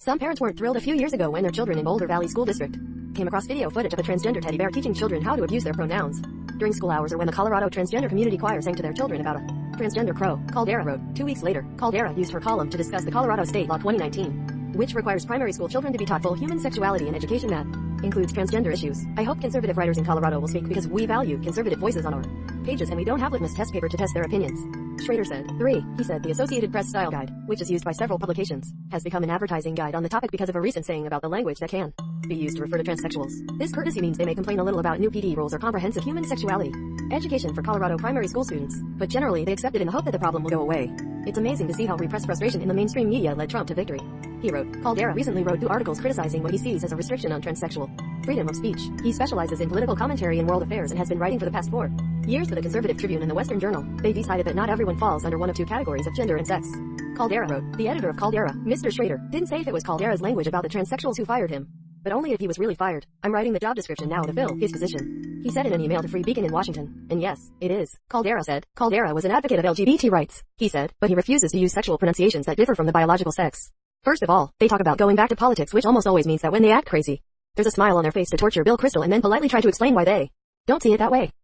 Some parents weren't thrilled a few years ago when their children in Boulder Valley School District came across video footage of a transgender teddy bear teaching children how to abuse their pronouns during school hours, or when the Colorado Transgender Community Choir sang to their children about a transgender crow. Caldara wrote. 2 weeks later, Caldara used her column to discuss the Colorado State Law 2019, which requires primary school children to be taught full human sexuality and education that includes transgender issues. I hope conservative writers in Colorado will speak because we value conservative voices on our pages and we don't have litmus test paper to test their opinions. Schrader said. 3. He said the Associated Press Style Guide, which is used by several publications, has become an advertising guide on the topic because of a recent saying about the language that can be used to refer to transsexuals. This courtesy means they may complain a little about new PD rules or comprehensive human sexuality education for Colorado primary school students, but generally they accept it in the hope that the problem will go away. It's amazing to see how repressed frustration in the mainstream media led Trump to victory. He wrote. Caldara recently wrote 2 articles criticizing what he sees as a restriction on transsexual freedom of speech. He specializes in political commentary and world affairs and has been writing for the past 4 years for the Conservative Tribune and the Western Journal. They decided that not everyone falls under one of 2 categories of gender and sex. Caldara wrote. The editor of Caldara, Mr. Schrader, didn't say if it was Caldara's language about the transsexuals who fired him, but only if he was really fired. I'm writing the job description now to fill his position, he said in an email to Free Beacon in Washington. And yes, it is. Caldara said. Caldara was an advocate of LGBT rights, he said, but he refuses to use sexual pronunciations that differ from the biological sex. First of all, they talk about going back to politics, which almost always means that when they act crazy, there's a smile on their face to torture Bill Kristol and then politely try to explain why they don't see it that way.